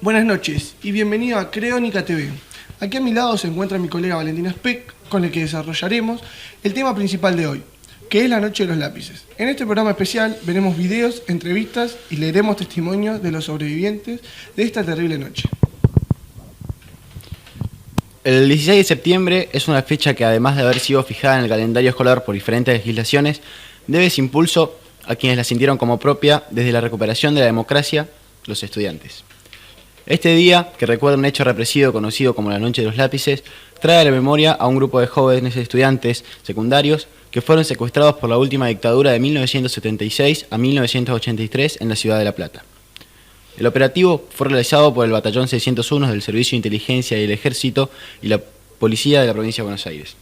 Buenas noches y bienvenido a Creónica TV. Aquí a mi lado se encuentra mi colega Valentina Speck, con el que desarrollaremos el tema principal de hoy, que es la Noche de los Lápices. En este programa especial veremos videos, entrevistas y leeremos testimonios de los sobrevivientes de esta terrible noche. El 16 de septiembre es una fecha que, además de haber sido fijada en el calendario escolar por diferentes legislaciones, debe ese impulso a quienes la sintieron como propia desde la recuperación de la democracia, los estudiantes. Este día, que recuerda un hecho represivo conocido como la Noche de los Lápices, trae a la memoria a un grupo de jóvenes estudiantes secundarios que fueron secuestrados por la última dictadura de 1976 a 1983 en la ciudad de La Plata. El operativo fue realizado por el Batallón 601 del Servicio de Inteligencia y el Ejército y la Policía de la Provincia de Buenos Aires,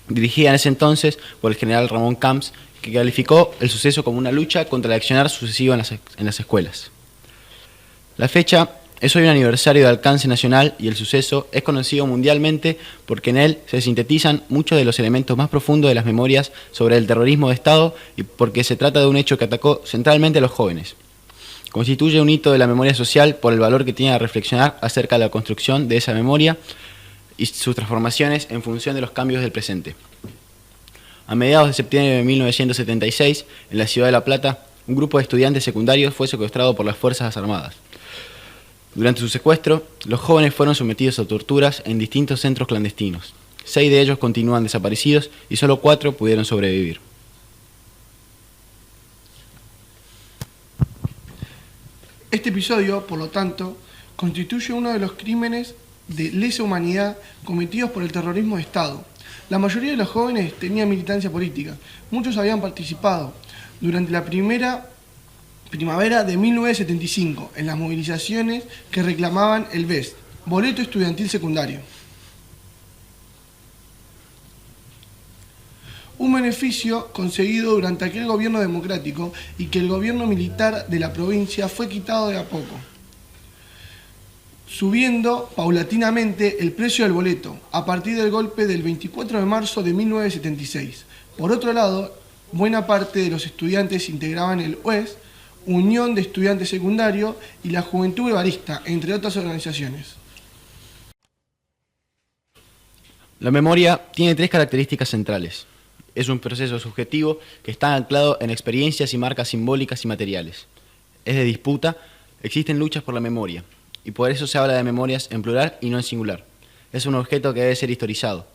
dirigida en ese entonces por el general Ramón Camps, que calificó el suceso como una lucha contra el accionar sucesivo en las escuelas. La fecha es hoy un aniversario de alcance nacional y el suceso es conocido mundialmente porque en él se sintetizan muchos de los elementos más profundos de las memorias sobre el terrorismo de Estado y porque se trata de un hecho que atacó centralmente a los jóvenes. Constituye un hito de la memoria social por el valor que tiene a reflexionar acerca de la construcción de esa memoria y sus transformaciones en función de los cambios del presente. A mediados de septiembre de 1976, en la ciudad de La Plata, un grupo de estudiantes secundarios fue secuestrado por las Fuerzas Armadas. Durante su secuestro, los jóvenes fueron sometidos a torturas en distintos centros clandestinos. 6 de ellos continúan desaparecidos y solo 4 pudieron sobrevivir. Este episodio, por lo tanto, constituye uno de los crímenes de lesa humanidad cometidos por el terrorismo de Estado. La mayoría de los jóvenes tenían militancia política. Muchos habían participado durante la primavera de 1975 en las movilizaciones que reclamaban el BES, Boleto Estudiantil Secundario. Un beneficio conseguido durante aquel gobierno democrático y que el gobierno militar de la provincia fue quitado de a poco, subiendo paulatinamente el precio del boleto a partir del golpe del 24 de marzo de 1976. Por otro lado, buena parte de los estudiantes integraban el UES, Unión de Estudiantes Secundarios, y la Juventud Guevarista, entre otras organizaciones. La memoria tiene 3 características centrales. Es un proceso subjetivo que está anclado en experiencias y marcas simbólicas y materiales. Es de disputa, existen luchas por la memoria, y por eso se habla de memorias en plural y no en singular. Es un objeto que debe ser historizado,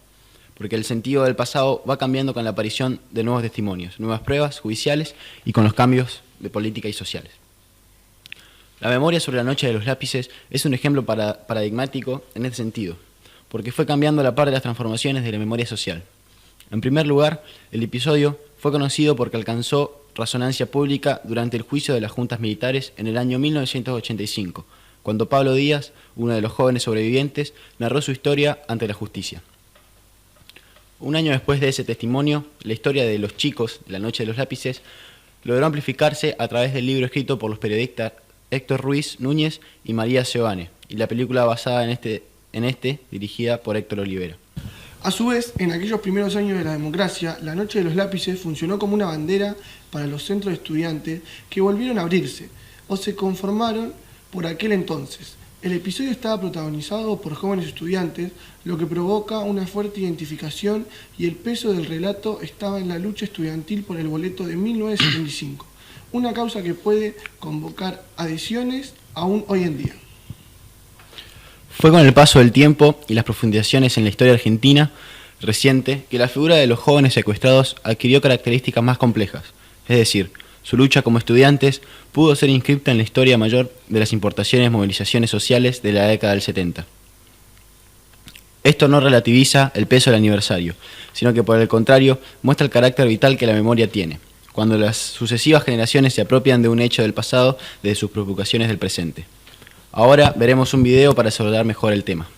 porque el sentido del pasado va cambiando con la aparición de nuevos testimonios, nuevas pruebas judiciales y con los cambios de política y sociales. La memoria sobre la Noche de los Lápices es un ejemplo paradigmático en este sentido, porque fue cambiando la par de las transformaciones de la memoria social. En primer lugar, el episodio fue conocido porque alcanzó resonancia pública durante el juicio de las juntas militares en el año 1985, cuando Pablo Díaz, uno de los jóvenes sobrevivientes, narró su historia ante la justicia. Un año después de ese testimonio, la historia de los chicos de la Noche de los Lápices logró amplificarse a través del libro escrito por los periodistas Héctor Ruiz Núñez y María Seoane, y la película basada en este dirigida por Héctor Olivera. A su vez, en aquellos primeros años de la democracia, la Noche de los Lápices funcionó como una bandera para los centros de estudiantes que volvieron a abrirse o se conformaron por aquel entonces. El episodio estaba protagonizado por jóvenes estudiantes, lo que provoca una fuerte identificación, y el peso del relato estaba en la lucha estudiantil por el boleto de 1975, una causa que puede convocar adhesiones aún hoy en día. Fue con el paso del tiempo y las profundizaciones en la historia argentina reciente que la figura de los jóvenes secuestrados adquirió características más complejas, es decir, su lucha como estudiantes pudo ser inscripta en la historia mayor de las importaciones y movilizaciones sociales de la década del 70. Esto no relativiza el peso del aniversario, sino que por el contrario muestra el carácter vital que la memoria tiene, cuando las sucesivas generaciones se apropian de un hecho del pasado desde sus preocupaciones del presente. Ahora veremos un video para abordar mejor el tema.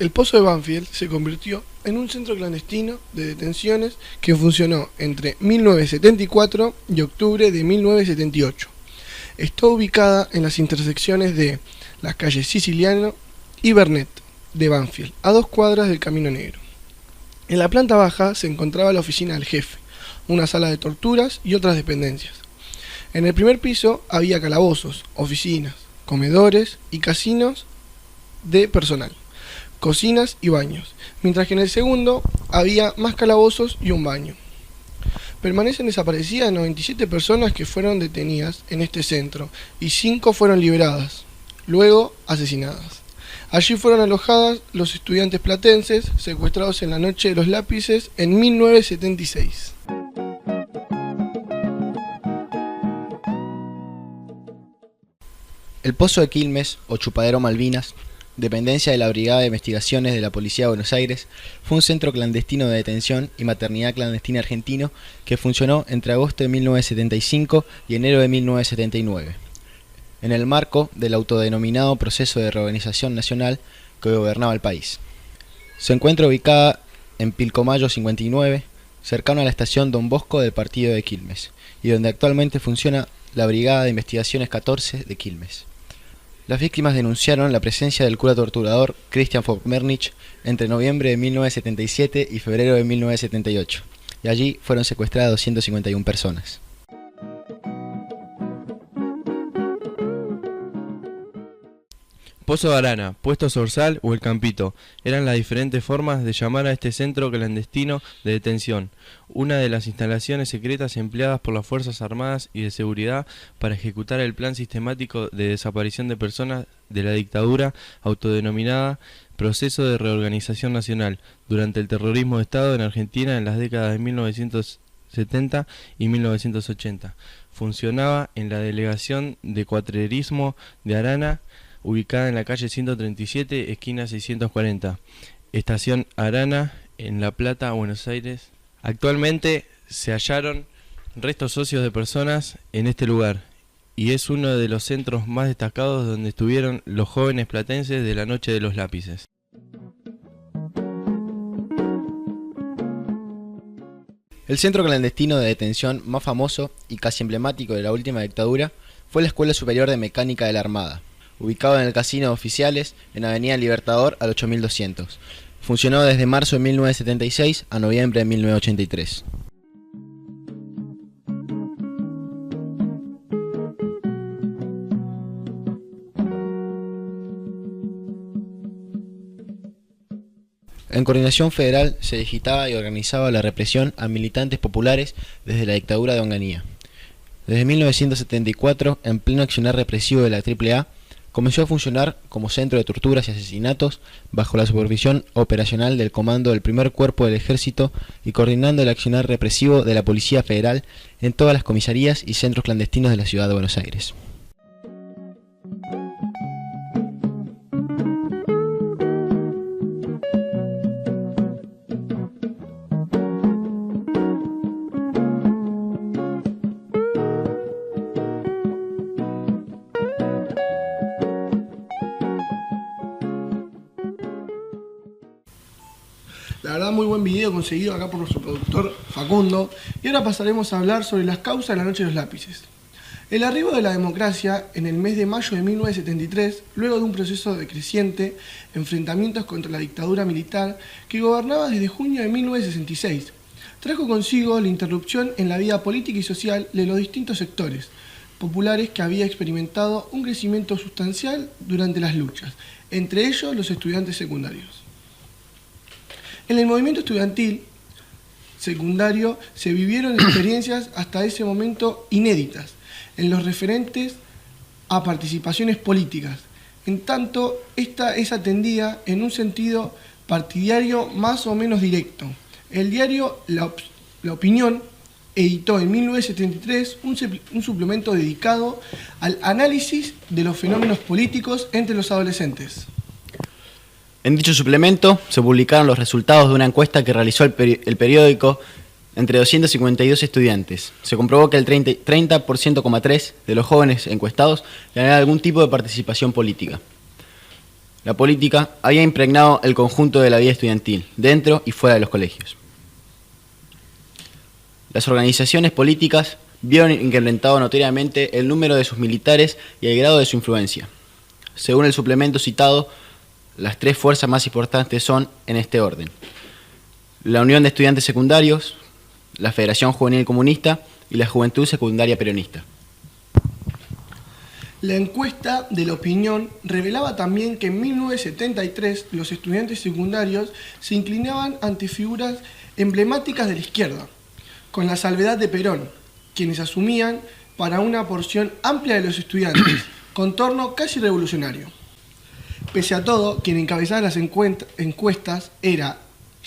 El Pozo de Banfield se convirtió en un centro clandestino de detenciones que funcionó entre 1974 y octubre de 1978. Está ubicada en las intersecciones de las calles Siciliano y Bernet de Banfield, a 2 cuadras del Camino Negro. En la planta baja se encontraba la oficina del jefe, una sala de torturas y otras dependencias. En el primer piso había calabozos, oficinas, comedores y casinos de personal, cocinas y baños, mientras que en el segundo había más calabozos y un baño. Permanecen desaparecidas 97 personas que fueron detenidas en este centro y 5 fueron liberadas, luego asesinadas. Allí fueron alojadas los estudiantes platenses secuestrados en la Noche de los Lápices en 1976. El Pozo de Quilmes, o Chupadero Malvinas, dependencia de la Brigada de Investigaciones de la Policía de Buenos Aires, fue un centro clandestino de detención y maternidad clandestina argentino que funcionó entre agosto de 1975 y enero de 1979, en el marco del autodenominado Proceso de Reorganización Nacional que gobernaba el país. Se encuentra ubicada en Pilcomayo 59, cercano a la estación Don Bosco del partido de Quilmes, y donde actualmente funciona la Brigada de Investigaciones 14 de Quilmes. Las víctimas denunciaron la presencia del cura torturador Christian Vogt-Mernich entre noviembre de 1977 y febrero de 1978, y allí fueron secuestradas 251 personas. Pozo de Arana, Puesto Zorzal o El Campito eran las diferentes formas de llamar a este centro clandestino de detención, una de las instalaciones secretas empleadas por las Fuerzas Armadas y de Seguridad para ejecutar el plan sistemático de desaparición de personas de la dictadura autodenominada Proceso de Reorganización Nacional durante el terrorismo de Estado en Argentina en las décadas de 1970 y 1980. Funcionaba en la delegación de Cuatrerismo de Arana, ubicada en la calle 137, esquina 640, Estación Arana, en La Plata, Buenos Aires. Actualmente se hallaron restos óseos de personas en este lugar, y es uno de los centros más destacados donde estuvieron los jóvenes platenses de la Noche de los Lápices. El centro clandestino de detención más famoso y casi emblemático de la última dictadura fue la Escuela Superior de Mecánica de la Armada, ubicado en el Casino de Oficiales, en Avenida Libertador al 8200. Funcionó desde marzo de 1976 a noviembre de 1983. En coordinación federal se digitaba y organizaba la represión a militantes populares desde la dictadura de Onganía. Desde 1974, en pleno accionar represivo de la AAA, comenzó a funcionar como centro de torturas y asesinatos bajo la supervisión operacional del Comando del Primer Cuerpo del Ejército y coordinando el accionar represivo de la Policía Federal en todas las comisarías y centros clandestinos de la ciudad de Buenos Aires. La verdad, muy buen video conseguido acá por nuestro productor Facundo. Y ahora pasaremos a hablar sobre las causas de la Noche de los Lápices. El arribo de la democracia en el mes de mayo de 1973, luego de un proceso de creciente enfrentamientos contra la dictadura militar que gobernaba desde junio de 1966, trajo consigo la interrupción en la vida política y social de los distintos sectores populares que había experimentado un crecimiento sustancial durante las luchas, entre ellos los estudiantes secundarios. En el movimiento estudiantil secundario se vivieron experiencias hasta ese momento inéditas en los referentes a participaciones políticas. En tanto, esta es atendida en un sentido partidario más o menos directo. El diario La Opinión editó en 1973 un suplemento dedicado al análisis de los fenómenos políticos entre los adolescentes. En dicho suplemento se publicaron los resultados de una encuesta que realizó el periódico entre 252 estudiantes. Se comprobó que el 30,3% de los jóvenes encuestados tenían algún tipo de participación política. La política había impregnado el conjunto de la vida estudiantil, dentro y fuera de los colegios. Las organizaciones políticas vieron incrementado notoriamente el número de sus militares y el grado de su influencia. Según el suplemento citado, las tres fuerzas más importantes son en este orden: la Unión de Estudiantes Secundarios, la Federación Juvenil Comunista y la Juventud Secundaria Peronista. La encuesta de la opinión revelaba también que en 1973 los estudiantes secundarios se inclinaban ante figuras emblemáticas de la izquierda, con la salvedad de Perón, quienes asumían para una porción amplia de los estudiantes, contorno casi revolucionario. Pese a todo, quien encabezaba las encuestas era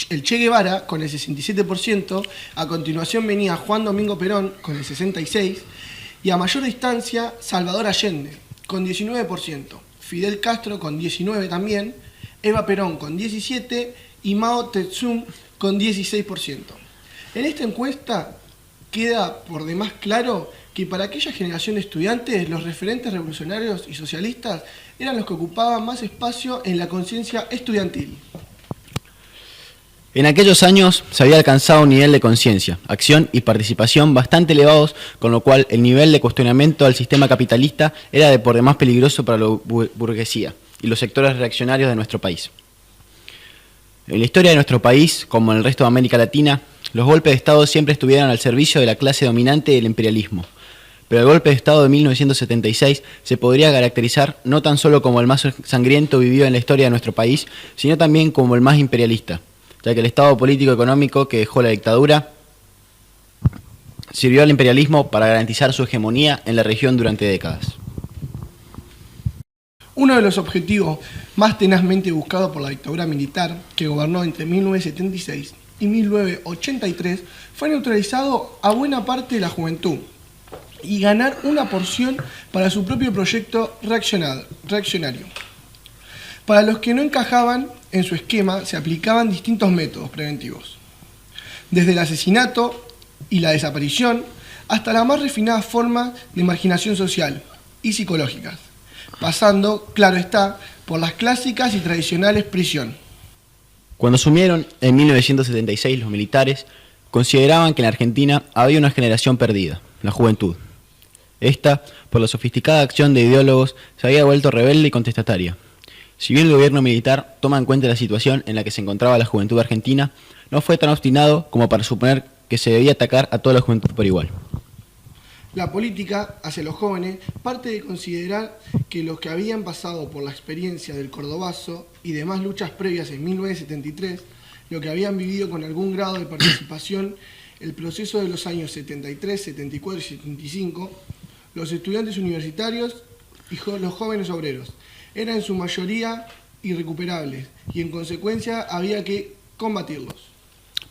el Che Guevara con el 67%, a continuación venía Juan Domingo Perón con el 66%, y a mayor distancia Salvador Allende con 19%, Fidel Castro con 19% también, Eva Perón con 17% y Mao Tse-tung con 16%. En esta encuesta queda por demás claro que para aquella generación de estudiantes los referentes revolucionarios y socialistas eran los que ocupaban más espacio en la conciencia estudiantil. En aquellos años se había alcanzado un nivel de conciencia, acción y participación bastante elevados, con lo cual el nivel de cuestionamiento al sistema capitalista era de por demás peligroso para la burguesía y los sectores reaccionarios de nuestro país. En la historia de nuestro país, como en el resto de América Latina, los golpes de Estado siempre estuvieron al servicio de la clase dominante del imperialismo. Pero el golpe de Estado de 1976 se podría caracterizar no tan solo como el más sangriento vivido en la historia de nuestro país, sino también como el más imperialista, ya que el estado político-económico que dejó la dictadura sirvió al imperialismo para garantizar su hegemonía en la región durante décadas. Uno de los objetivos más tenazmente buscados por la dictadura militar, que gobernó entre 1976 y 1983, fue neutralizado a buena parte de la juventud y ganar una porción para su propio proyecto reaccionario. Para los que no encajaban en su esquema se aplicaban distintos métodos preventivos, desde el asesinato y la desaparición hasta la más refinada forma de marginación social y psicológicas, pasando, claro está, por las clásicas y tradicionales prisión. Cuando asumieron en 1976 los militares, consideraban que en Argentina había una generación perdida, la juventud. Esta, por la sofisticada acción de ideólogos, se había vuelto rebelde y contestataria. Si bien el gobierno militar toma en cuenta la situación en la que se encontraba la juventud argentina, no fue tan obstinado como para suponer que se debía atacar a toda la juventud por igual. La política hacia los jóvenes parte de considerar que los que habían pasado por la experiencia del Cordobazo y demás luchas previas en 1973, lo que habían vivido con algún grado de participación el proceso de los años 73, 74 y 75, los estudiantes universitarios y los jóvenes obreros eran en su mayoría irrecuperables y en consecuencia había que combatirlos.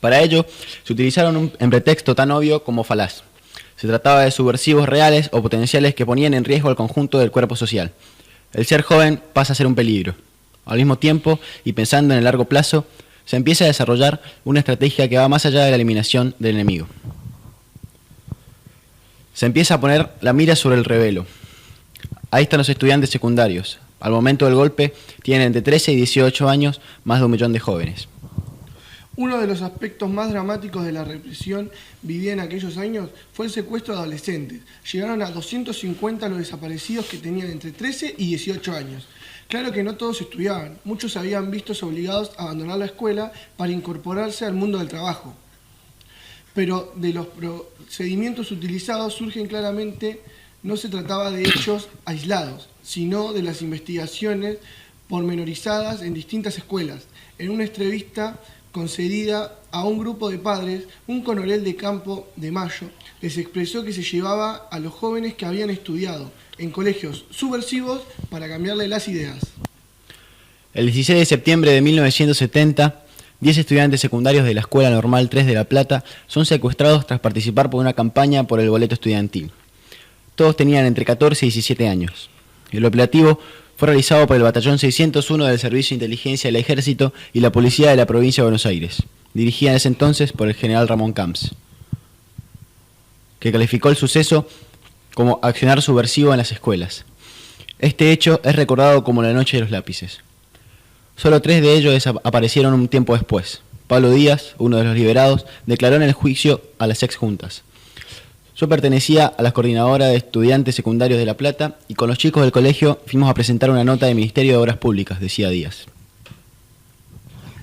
Para ello, se utilizaron un pretexto tan obvio como falaz. Se trataba de subversivos reales o potenciales que ponían en riesgo al conjunto del cuerpo social. El ser joven pasa a ser un peligro. Al mismo tiempo, y pensando en el largo plazo, se empieza a desarrollar una estrategia que va más allá de la eliminación del enemigo. Se empieza a poner la mira sobre el rebelo. Ahí están los estudiantes secundarios. Al momento del golpe, tienen entre 13 y 18 años más de 1 millón de jóvenes. Uno de los aspectos más dramáticos de la represión vivida en aquellos años fue el secuestro de adolescentes. Llegaron a 250 los desaparecidos que tenían entre 13 y 18 años. Claro que no todos estudiaban, muchos se habían visto obligados a abandonar la escuela para incorporarse al mundo del trabajo. Pero de los procedimientos utilizados surgen claramente, no se trataba de hechos aislados, sino de las investigaciones pormenorizadas en distintas escuelas. En una entrevista concedida a un grupo de padres, un coronel de Campo de Mayo les expresó que se llevaba a los jóvenes que habían estudiado en colegios subversivos para cambiarle las ideas. El 16 de septiembre de 1970, 10 estudiantes secundarios de la Escuela Normal 3 de La Plata son secuestrados tras participar por una campaña por el boleto estudiantil. Todos tenían entre 14 y 17 años. El operativo fue realizado por el Batallón 601 del Servicio de Inteligencia del Ejército y la Policía de la Provincia de Buenos Aires, dirigida en ese entonces por el general Ramón Camps, que calificó el suceso como accionar subversivo en las escuelas. Este hecho es recordado como la Noche de los Lápices. Solo 3 de ellos aparecieron un tiempo después. Pablo Díaz, uno de los liberados, declaró en el juicio a las exjuntas: yo pertenecía a la coordinadora de estudiantes secundarios de La Plata y con los chicos del colegio fuimos a presentar una nota del Ministerio de Obras Públicas, decía Díaz.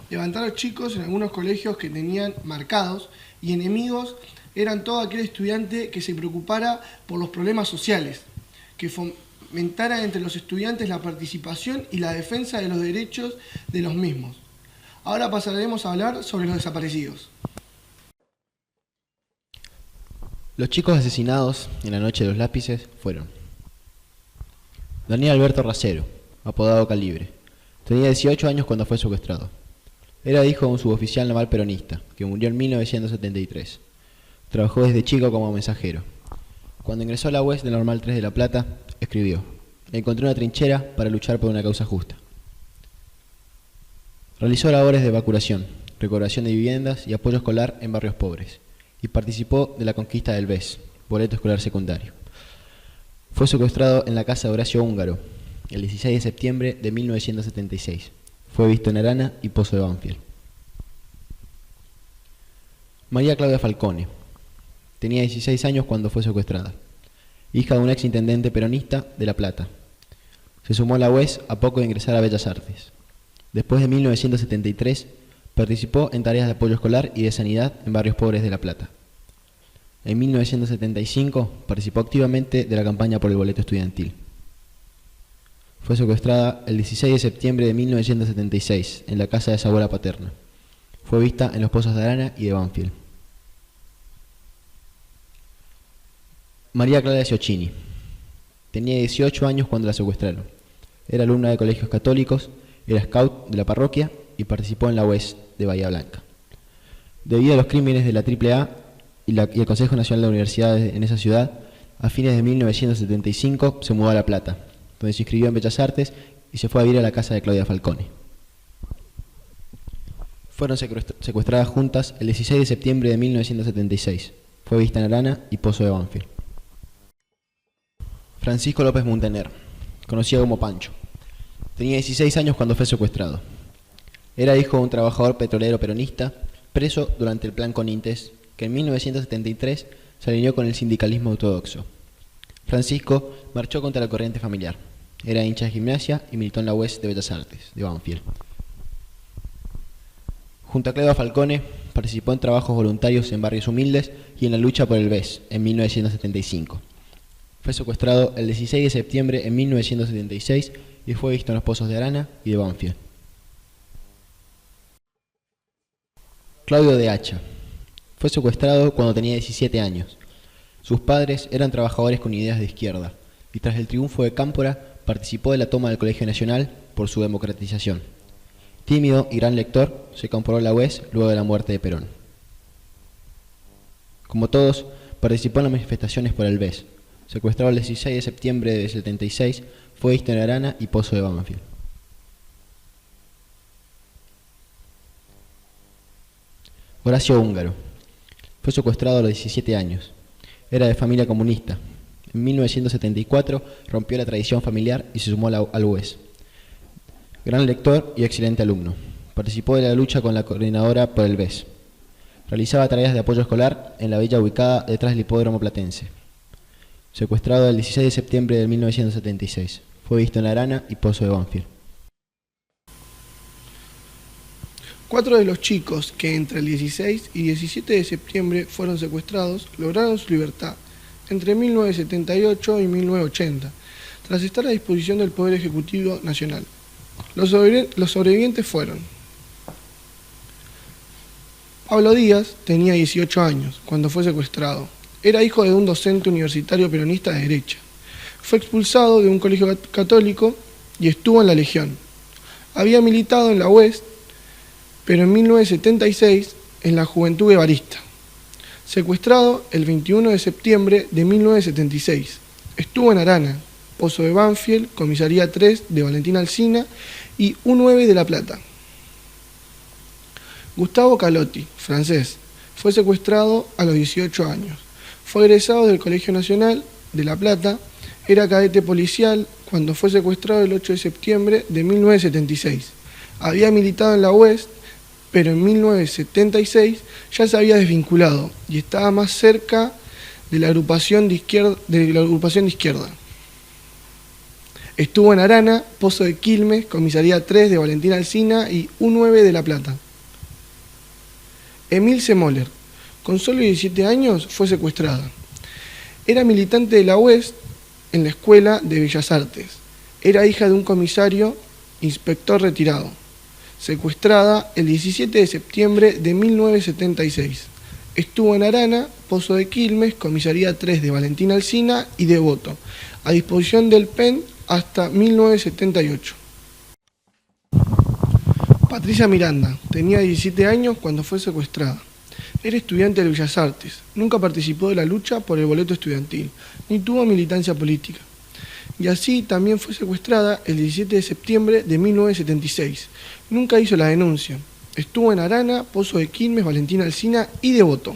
Levantaron chicos en algunos colegios que tenían marcados y enemigos eran todo aquel estudiante que se preocupara por los problemas sociales, que fomentara entre los estudiantes la participación y la defensa de los derechos de los mismos. Ahora pasaremos a hablar sobre los desaparecidos. Los chicos asesinados en la noche de los lápices fueron: Daniel Alberto Racero, apodado Calibre. Tenía 18 años cuando fue secuestrado. Era hijo de un suboficial naval peronista, que murió en 1973. Trabajó desde chico como mensajero. Cuando ingresó a la UES del Normal 3 de La Plata, escribió: encontré una trinchera para luchar por una causa justa. Realizó labores de vacunación, recuperación de viviendas y apoyo escolar en barrios pobres, y participó de la conquista del BES, boleto escolar secundario. Fue secuestrado en la casa de Horacio Húngaro el 16 de septiembre de 1976. Fue visto en Arana y Pozo de Banfield. María Claudia Falcone. Tenía 16 años cuando fue secuestrada. Hija de un ex intendente peronista de La Plata. Se sumó a la UES a poco de ingresar a Bellas Artes. Después de 1973, participó en tareas de apoyo escolar y de sanidad en barrios pobres de La Plata. En 1975 participó activamente de la campaña por el boleto estudiantil. Fue secuestrada el 16 de septiembre de 1976 en la casa de su abuela paterna. Fue vista en los pozos de Arana y de Banfield. María Clara Ciocchini. Tenía 18 años cuando la secuestraron. Era alumna de colegios católicos, era scout de la parroquia y participó en la UES de Bahía Blanca. Debido a los crímenes de la AAA y el Consejo Nacional de Universidades en esa ciudad, a fines de 1975 se mudó a La Plata, donde se inscribió en Bellas Artes y se fue a vivir a la casa de Claudia Falcone. Fueron secuestradas juntas el 16 de septiembre de 1976. Fue vista en Arana y Pozo de Banfield. Francisco López Muntaner, conocido como Pancho. Tenía 16 años cuando fue secuestrado. Era hijo de un trabajador petrolero peronista, preso durante el Plan Conintes, que en 1973 se alineó con el sindicalismo ortodoxo. Francisco marchó contra la corriente familiar. Era hincha de Gimnasia y militó en la UES de Bellas Artes, de Banfield. Junto a Claudia Falcone, participó en trabajos voluntarios en barrios humildes y en la lucha por el BES en 1975. Fue secuestrado el 16 de septiembre de 1976 y fue visto en los pozos de Arana y de Banfield. Claudio de Hacha. Fue secuestrado cuando tenía 17 años. Sus padres eran trabajadores con ideas de izquierda y tras el triunfo de Cámpora participó de la toma del Colegio Nacional por su democratización. Tímido y gran lector, se incorporó a la UES luego de la muerte de Perón. Como todos, participó en las manifestaciones por el BES. Secuestrado el 16 de septiembre de 76, fue visto en Arana y Pozo de Banfield. Horacio Húngaro. Fue secuestrado a los 17 años. Era de familia comunista. En 1974 rompió la tradición familiar y se sumó al UES. Gran lector y excelente alumno. Participó de la lucha con la coordinadora por el BES. Realizaba tareas de apoyo escolar en la villa ubicada detrás del hipódromo platense. Secuestrado el 16 de septiembre de 1976. Fue visto en Arana y Pozo de Banfield. 4 de los chicos que entre el 16 y 17 de septiembre fueron secuestrados lograron su libertad entre 1978 y 1980, tras estar a disposición del Poder Ejecutivo Nacional. Los sobrevivientes fueron: Pablo Díaz tenía 18 años cuando fue secuestrado. Era hijo de un docente universitario peronista de derecha. Fue expulsado de un colegio católico y estuvo en la Legión. Había militado en la UES, pero en 1976 en la Juventud Guevarista. Secuestrado el 21 de septiembre de 1976. Estuvo en Arana, Pozo de Banfield, Comisaría 3 de Valentín Alsina y U9 de La Plata. Gustavo Calotti, francés, fue secuestrado a los 18 años. Fue egresado del Colegio Nacional de La Plata, era cadete policial cuando fue secuestrado el 8 de septiembre de 1976. Había militado en la UES, pero en 1976 ya se había desvinculado y estaba más cerca de la agrupación de izquierda. Estuvo en Arana, Pozo de Quilmes, Comisaría 3 de Valentín Alsina y U9 de La Plata. Emilce Moller, con solo 17 años, fue secuestrada. Era militante de la UES en la Escuela de Bellas Artes. Era hija de un comisario, inspector retirado. Secuestrada el 17 de septiembre de 1976. Estuvo en Arana, Pozo de Quilmes, Comisaría 3 de Valentín Alsina y Devoto, a disposición del PEN hasta 1978. Patricia Miranda tenía 17 años cuando fue secuestrada. Era estudiante de Bellas Artes, nunca participó de la lucha por el boleto estudiantil, ni tuvo militancia política. Y así también fue secuestrada el 17 de septiembre de 1976. Nunca hizo la denuncia. Estuvo en Arana, Pozo de Quilmes, Valentín Alsina y Devoto.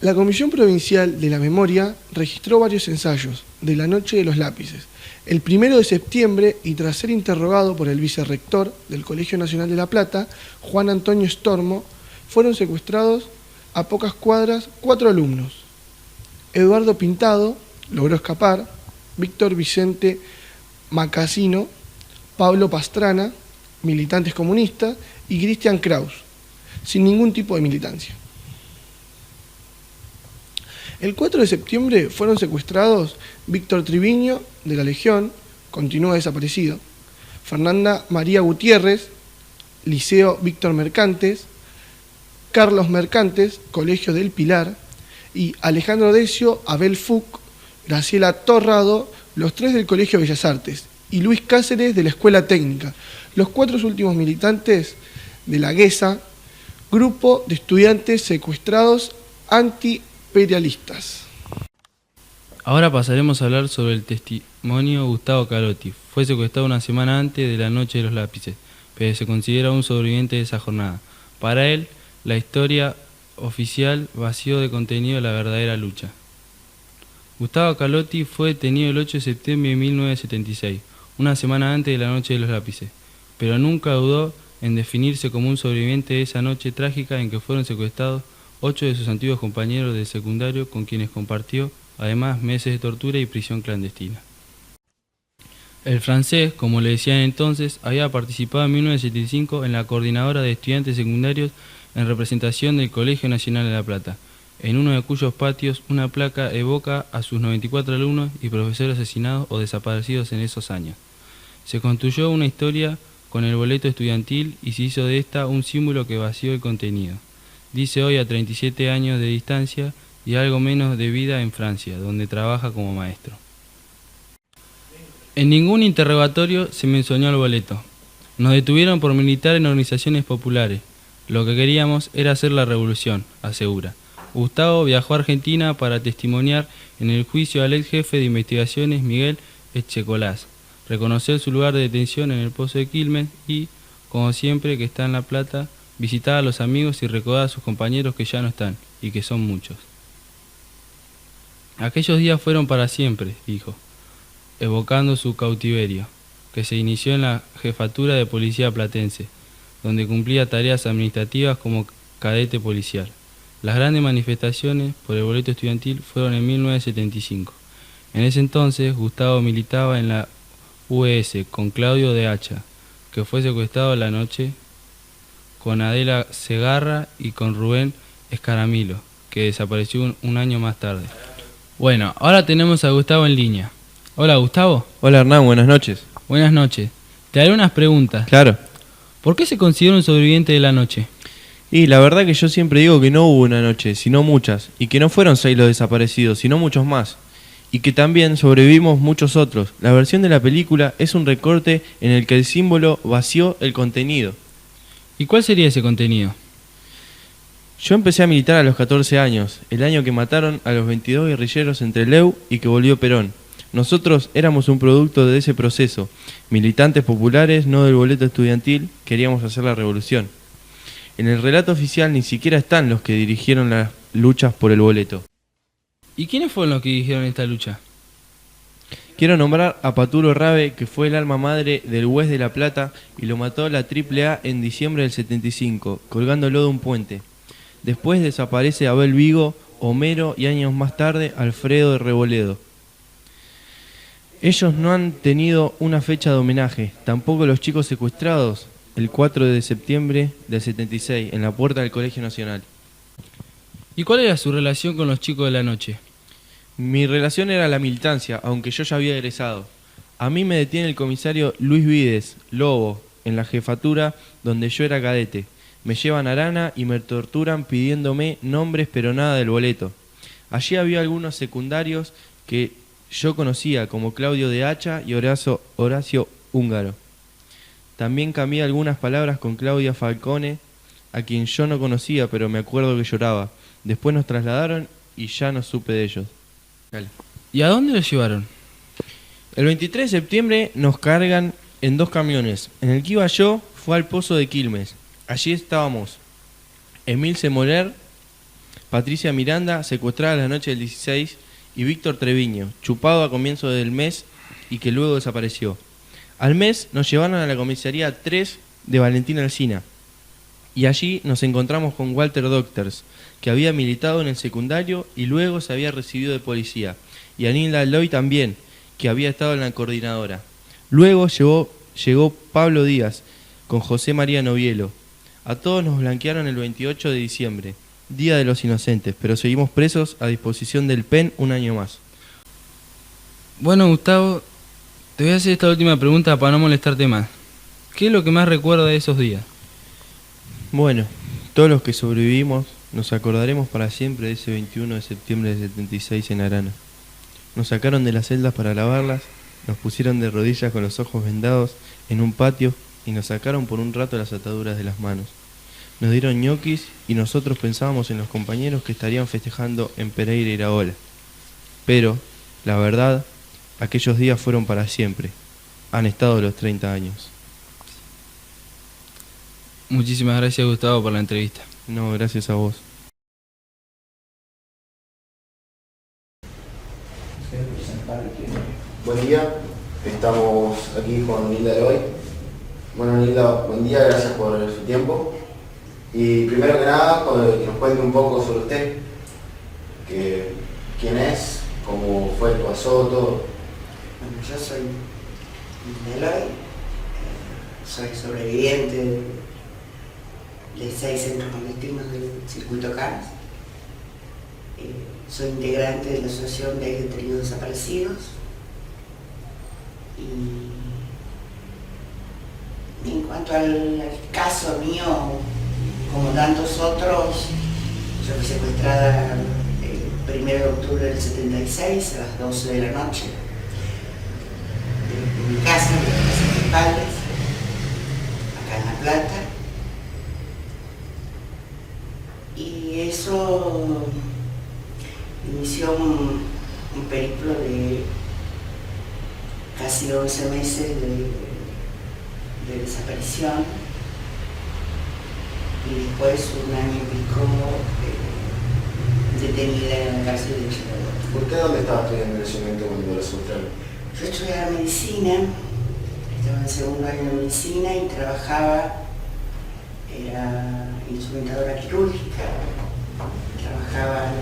La Comisión Provincial de la Memoria registró varios ensayos de la Noche de los Lápices. El 1 de septiembre, y tras ser interrogado por el vicerrector del Colegio Nacional de La Plata, Juan Antonio Stormo, fueron secuestrados a pocas cuadras 4 alumnos. Eduardo Pintado logró escapar, Víctor Vicente Macasino, Pablo Pastrana, militantes comunistas, y Cristian Kraus, sin ningún tipo de militancia. El 4 de septiembre fueron secuestrados Víctor Triviño, de la Legión, continúa desaparecido, Fernanda María Gutiérrez, Liceo Víctor Mercantes, Carlos Mercantes, Colegio del Pilar, y Alejandro Decio, Abel Fuc, Graciela Torrado, los 3 del Colegio Bellas Artes, y Luis Cáceres de la Escuela Técnica, los 4 últimos militantes de la GESA, grupo de estudiantes secuestrados antiimperialistas. Ahora pasaremos a hablar sobre el testimonio de Gustavo Calotti. Fue secuestrado una semana antes de la Noche de los Lápices, pero se considera un sobreviviente de esa jornada. Para él, la historia oficial vació de contenido la verdadera lucha. Gustavo Calotti fue detenido el 8 de septiembre de 1976, una semana antes de la Noche de los Lápices, pero nunca dudó en definirse como un sobreviviente de esa noche trágica en que fueron secuestrados 8 de sus antiguos compañeros del secundario con quienes compartió, además, meses de tortura y prisión clandestina. El francés, como le decían entonces, había participado en 1975 en la Coordinadora de Estudiantes Secundarios en representación del Colegio Nacional de La Plata, en uno de cuyos patios una placa evoca a sus 94 alumnos y profesores asesinados o desaparecidos en esos años. Se construyó una historia con el boleto estudiantil y se hizo de esta un símbolo que vació el contenido. Dice hoy a 37 años de distancia y algo menos de vida en Francia, donde trabaja como maestro. En ningún interrogatorio se mencionó el boleto. Nos detuvieron por militar en organizaciones populares. Lo que queríamos era hacer la revolución, asegura. Gustavo viajó a Argentina para testimoniar en el juicio al ex jefe de investigaciones Miguel Echecolás, reconocer su lugar de detención en el Pozo de Quilmes y, como siempre que está en La Plata, visitar a los amigos y recordar a sus compañeros que ya no están, y que son muchos. Aquellos días fueron para siempre, dijo, evocando su cautiverio, que se inició en la jefatura de policía platense, donde cumplía tareas administrativas como cadete policial. Las grandes manifestaciones por el boleto estudiantil fueron en 1975. En ese entonces, Gustavo militaba en la UES con Claudio de Hacha, que fue secuestrado la noche, con Adela Segarra y con Rubén Escaramilo, que desapareció un año más tarde. Bueno, ahora tenemos a Gustavo en línea. Hola, Gustavo. Hola, Hernán, buenas noches. Buenas noches. Te haré unas preguntas. Claro. ¿Por qué se considera un sobreviviente de la noche? Y la verdad que yo siempre digo que no hubo una noche, sino muchas, y que no fueron 6 los desaparecidos, sino muchos más, y que también sobrevivimos muchos otros. La versión de la película es un recorte en el que el símbolo vació el contenido. ¿Y cuál sería ese contenido? Yo empecé a militar a los 14 años, el año que mataron a los 22 guerrilleros entre Leu y que volvió Perón. Nosotros éramos un producto de ese proceso, militantes populares, no del boleto estudiantil, queríamos hacer la revolución. En el relato oficial ni siquiera están los que dirigieron las luchas por el boleto. ¿Y quiénes fueron los que dirigieron esta lucha? Quiero nombrar a Paturo Rabe, que fue el alma madre del Hues de La Plata y lo mató la AAA en diciembre del 75, colgándolo de un puente. Después desaparece Abel Vigo, Homero y años más tarde Alfredo de Reboledo. Ellos no han tenido una fecha de homenaje, tampoco los chicos secuestrados, el 4 de septiembre del 76, en la puerta del Colegio Nacional. ¿Y cuál era su relación con los chicos de la noche? Mi relación era la militancia, aunque yo ya había egresado. A mí me detiene el comisario Luis Vides, Lobo, en la jefatura donde yo era cadete. Me llevan a Arana y me torturan pidiéndome nombres pero nada del boleto. Allí había algunos secundarios que yo conocía, como Claudio de Hacha y Horacio Húngaro. También cambié algunas palabras con Claudia Falcone, a quien yo no conocía, pero me acuerdo que lloraba. Después nos trasladaron y ya no supe de ellos. Dale. ¿Y a dónde los llevaron? El 23 de septiembre nos cargan en 2 camiones. En el que iba yo fue al Pozo de Quilmes. Allí estábamos Emil Semoler, Patricia Miranda, secuestrada la noche del 16, y Víctor Treviño, chupado a comienzo del mes y que luego desapareció. Al mes nos llevaron a la comisaría 3 de Valentín Alsina, y allí nos encontramos con Walter Doctors, que había militado en el secundario y luego se había recibido de policía, y Anilda Loy también, que había estado en la coordinadora. Luego llegó Pablo Díaz con José María Novielo. A todos nos blanquearon el 28 de diciembre, Día de los Inocentes, pero seguimos presos a disposición del PEN un año más. Bueno, Gustavo, te voy a hacer esta última pregunta para no molestarte más. ¿Qué es lo que más recuerda de esos días? Bueno, todos los que sobrevivimos nos acordaremos para siempre de ese 21 de septiembre del 76 en Arana. Nos sacaron de las celdas para lavarlas, nos pusieron de rodillas con los ojos vendados en un patio y nos sacaron por un rato las ataduras de las manos. Nos dieron ñoquis y nosotros pensábamos en los compañeros que estarían festejando en Pereira y Iraola. Pero, la verdad, aquellos días fueron para siempre. Han estado los 30 años. Muchísimas gracias, Gustavo, por la entrevista. No, gracias a vos. Buen día, estamos aquí con Nilda Loy. Bueno, Nilda, buen día, gracias por su tiempo. Y primero que nada, que nos cuente un poco sobre usted, quién es, cómo fue, pasó, todo. Bueno, yo soy Nilda Loy, soy sobreviviente de 6 centros clandestinos del circuito CARS. Soy integrante de la Asociación de Detenidos Desaparecidos. Y en cuanto al caso mío, como tantos otros, yo fui secuestrada el 1 de octubre del 76 a las 12 de la noche de mi casa, de la casa de mis padres, acá en La Plata. Y eso inició un periplo de casi 11 meses de desaparición, y después un año y pico detenida en la cárcel de Chile. ¿Usted dónde estaba estudiando en ese momento cuando lo secuestraron? Yo estudiaba medicina, estaba en segundo año de medicina y trabajaba, era instrumentadora quirúrgica, trabajaba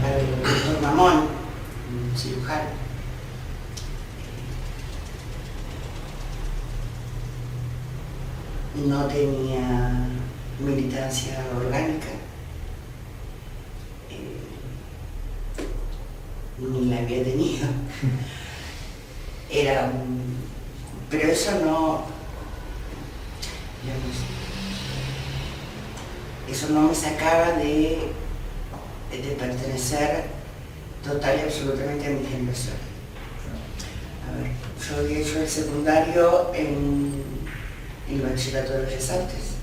para el doctor Mamón, un cirujano. No tenía militancia orgánica, ni la había tenido. Pero eso no, digamos, eso no me sacaba de pertenecer total y absolutamente a mi generación. A ver, yo había hecho el secundario en el Bachillerato de Bellas Artes.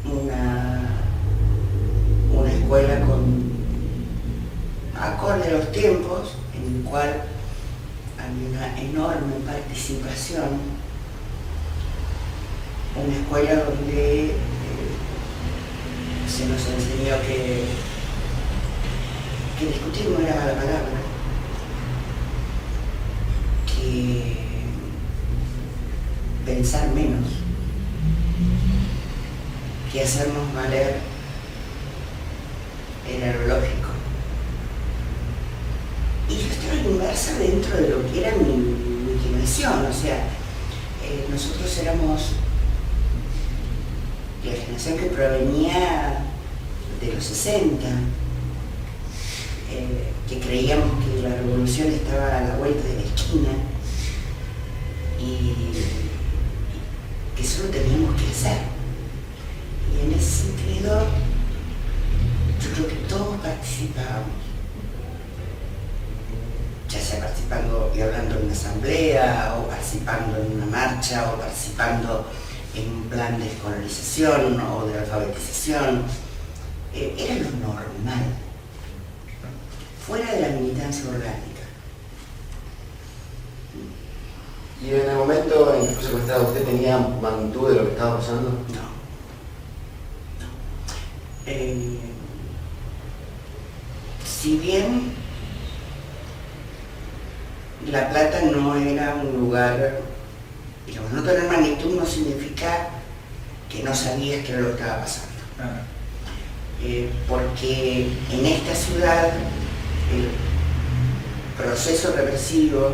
Una escuela acorde a los tiempos, en el cual había una enorme participación, una escuela donde se nos enseñó que que discutir no era mala palabra, que pensar menos, que hacernos valer era lo lógico. Y yo estaba inmersa dentro de lo que era mi generación, o sea, nosotros éramos la generación que provenía de los 60, que creíamos que la revolución estaba a la vuelta de la esquina y que solo teníamos que hacer. Y en ese sentido, yo creo que todos participábamos, ya sea participando y hablando en una asamblea, o participando en una marcha, o participando en un plan de escolarización o de alfabetización. Era lo normal, fuera de la militancia orgánica. ¿Y en el momento en que fue secuestrado, usted tenía magnitud de lo que estaba pasando? No. Si bien La Plata no era un lugar, digamos, no tener magnitud no significa que no sabías qué era lo que estaba pasando. Porque en esta ciudad el proceso represivo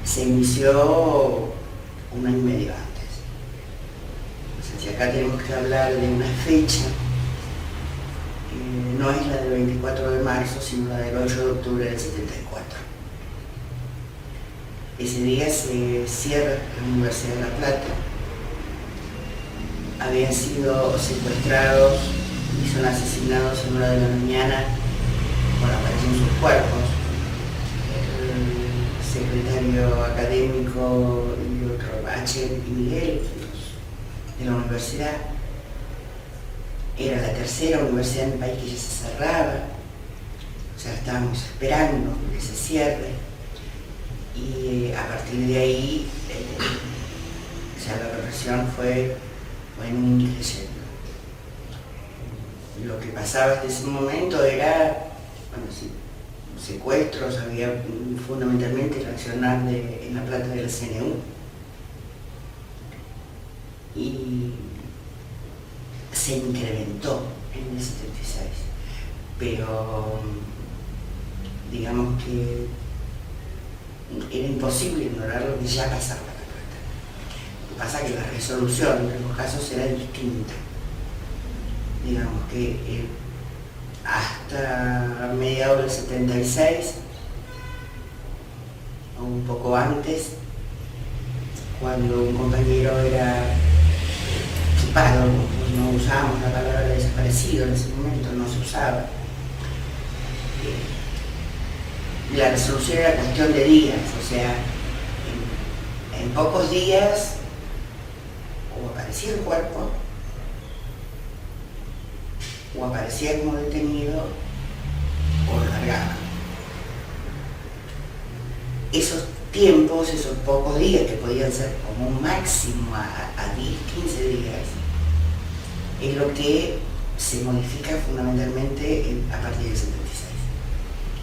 se inició un año y medio antes. O sea, si acá tenemos que hablar de una fecha, no es la del 24 de marzo, sino la del 8 de octubre del 74. Ese día se cierra la Universidad de La Plata. Habían sido secuestrados y son asesinados en hora de la mañana cuando aparecen sus cuerpos. El secretario académico y otro, H. y Miguel, de la universidad. Era la tercera universidad en el país que ya se cerraba. O sea, estábamos esperando que se cierre. Y a partir de ahí, o sea, la represión fue en un increciendo. Lo que pasaba hasta ese momento era, bueno, sí, secuestros, había fundamentalmente el accionar en La Plata de la CNU. Y se incrementó en el 76, pero digamos que era imposible ignorar lo que ya pasaba en La Plata. Lo que pasa es que la resolución de los casos era distinta. Digamos que hasta mediados del 76, o un poco antes, cuando un compañero era chupado, no usábamos la palabra desaparecido en ese momento, no se usaba. La resolución era cuestión de días, o sea, en pocos días o aparecía el cuerpo, o aparecía como detenido, o lo largaban. Esos tiempos, esos pocos días, que podían ser como un máximo a 10, 15 días, es lo que se modifica fundamentalmente a partir del 76.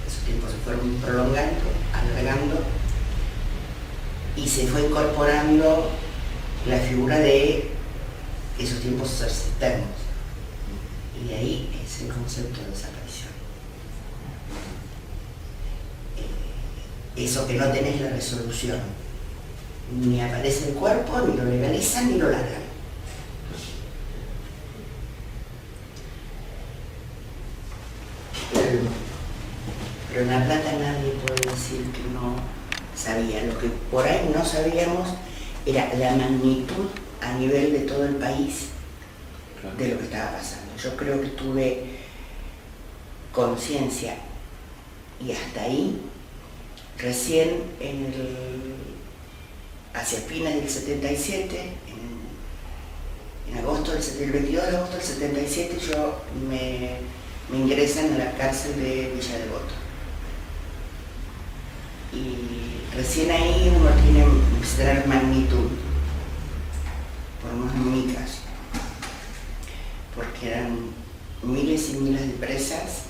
Esos tiempos se fueron prolongando, alargando, y se fue incorporando la figura de esos tiempos externos. Y de ahí es el concepto de desaparición. Eso que no tenés la resolución. Ni aparece el cuerpo, ni lo legalizan, ni lo largan. Pero en La Plata nadie puede decir que no sabía. Lo que por ahí no sabíamos era la magnitud a nivel de todo el país de lo que estaba pasando. Yo creo que tuve conciencia, y hasta ahí, recién hacia fines del 77, en agosto el 22 de agosto del 77, yo me ingresan a la cárcel de Villa Devoto. Y recién ahí uno tiene que tener magnitud, por lo menos en mi caso, porque eran miles y miles de presas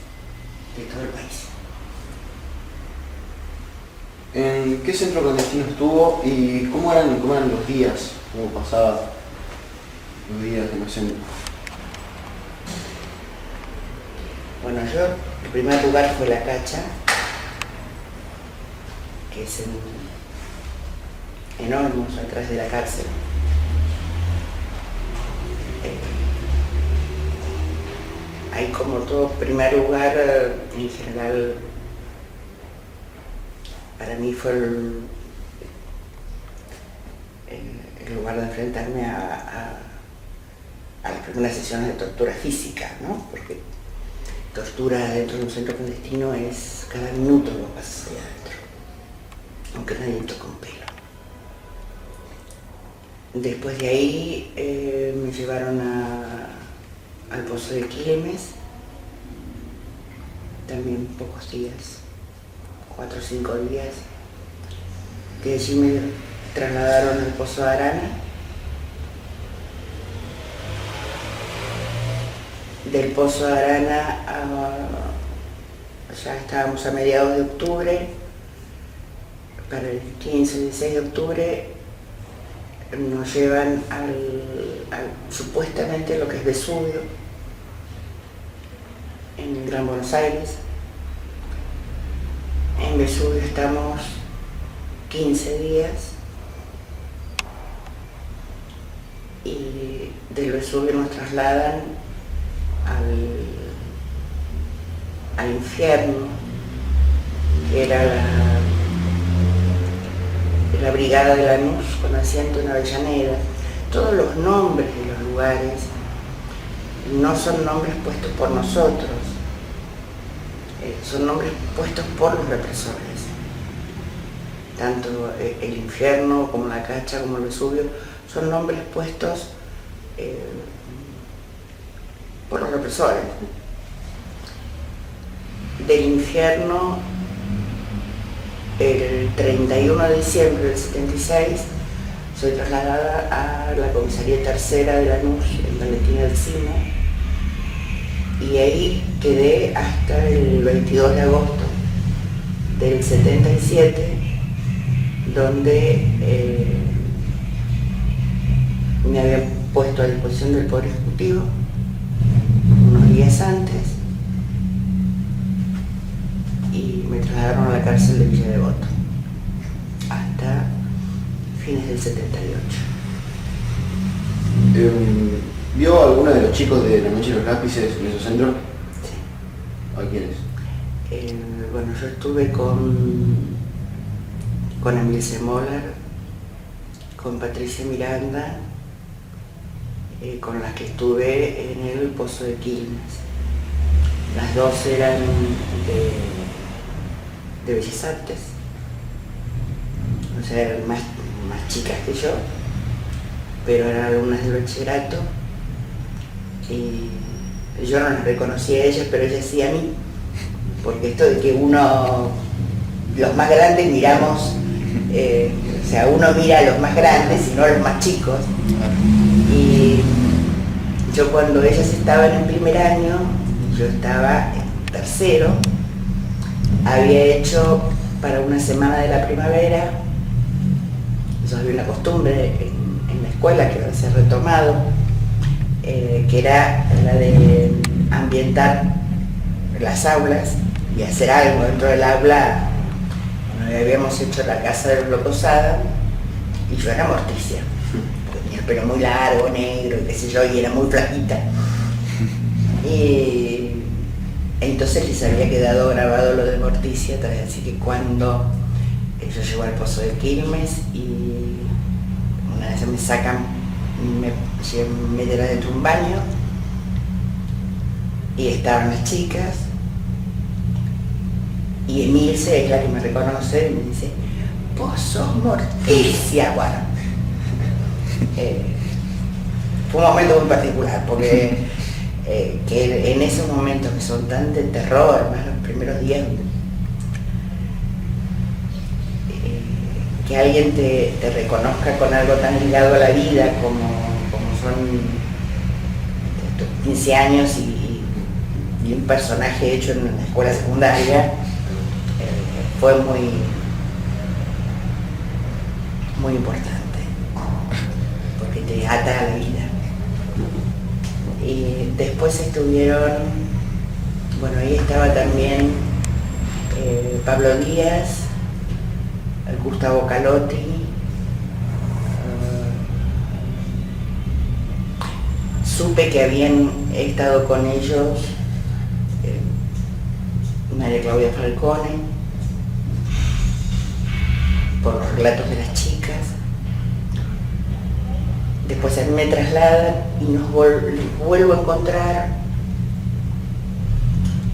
de todo el país. ¿En qué centro clandestino estuvo y cómo eran los días? ¿Cómo pasaba los días en los centros? Bueno, yo, el primer lugar fue La Cacha, que es en Olmos, atrás de la cárcel. Ahí, como todo primer lugar, en general, para mí fue el lugar de enfrentarme a las primeras sesiones de tortura física, ¿no? Porque tortura dentro de un centro clandestino es cada minuto lo pasas ahí adentro, aunque nadie toca un pelo. Después de ahí me llevaron al Pozo de Quilmes, también pocos días, 4 o 5 días. De allí me trasladaron al Pozo de Arana. Del Pozo de Arana ya estábamos a mediados de octubre. Para el 15 y 16 de octubre nos llevan supuestamente lo que es Vesubio, en Gran Buenos Aires. En Vesubio estamos 15 días y del Vesubio nos trasladan al infierno, que era la brigada de Lanús con asiento en Avellaneda. Todos los nombres de los lugares no son nombres puestos por nosotros, son nombres puestos por los represores. Tanto el infierno como La Cacha como el Vesubio son nombres puestos por los represores. Del infierno, el 31 de diciembre del 76, soy trasladada a la comisaría tercera de Lanús, en Valentín Alsina, y ahí quedé hasta el 22 de agosto del 77, donde me habían puesto a disposición del Poder Ejecutivo unos días antes y me trasladaron a la cárcel de Villa Devoto hasta fines del 78. ¿Vio a alguno de los chicos de La Noche de los Lápices en esos centros? Sí. ¿A quiénes? Bueno, yo estuve con Emilce Moller, con Patricia Miranda, con las que estuve en el Pozo de Quilmes. Las dos eran de Bellas Artes, o sea, eran más chicas que yo, pero eran alumnas del bachillerato, y yo no las reconocía a ellas, pero ellas sí a mí, porque esto de que los más grandes miramos, o sea, uno mira a los más grandes y no a los más chicos. Y yo, cuando ellas estaban en primer año, yo estaba en tercero, había hecho para una semana de la primavera, eso había una costumbre en la escuela que ahora se ha retomado, que era la de ambientar las aulas y hacer algo dentro del aula. Bueno, habíamos hecho la casa del Blocosada y yo era Morticia, porque tenía el pelo muy largo, negro, y qué sé yo, y era muy flaquita. Y entonces les había quedado grabado lo de Morticia, así que cuando yo llego al Pozo de Quilmes y una vez me sacan, me meten adentro de un baño y estaban las chicas y Emilce es la que me reconoce y me dice: "Vos sos Morticia". Bueno, fue un momento muy particular porque que en esos momentos que son tan de terror, más los primeros días, que alguien te reconozca con algo tan ligado a la vida como son estos 15 años y y un personaje hecho en la escuela secundaria, fue muy importante, porque te ata a la vida. Y después estuvieron, bueno, ahí estaba también Pablo Díaz, Gustavo Calotti, supe que habían estado con ellos María Claudia Falcone, por los relatos de las chicas. Después a mí me trasladan y nos vuelvo a encontrar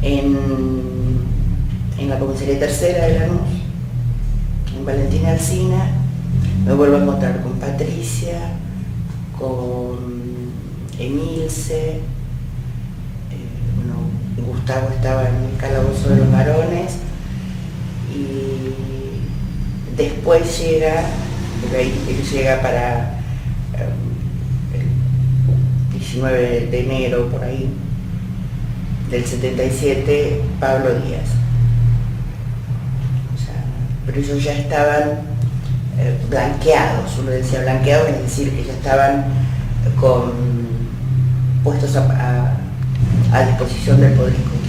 en la comisaría tercera de Lanús, en Valentina Alsina. Me vuelvo a encontrar con Patricia, con Emilce, Gustavo estaba en el calabozo de los varones, y después llega, porque ahí él llega para el 19 de enero, por ahí, del 77, Pablo Díaz. O sea, pero ellos ya estaban blanqueados, uno decía blanqueados, es decir, que ya estaban puestos a disposición del Poder Judicial.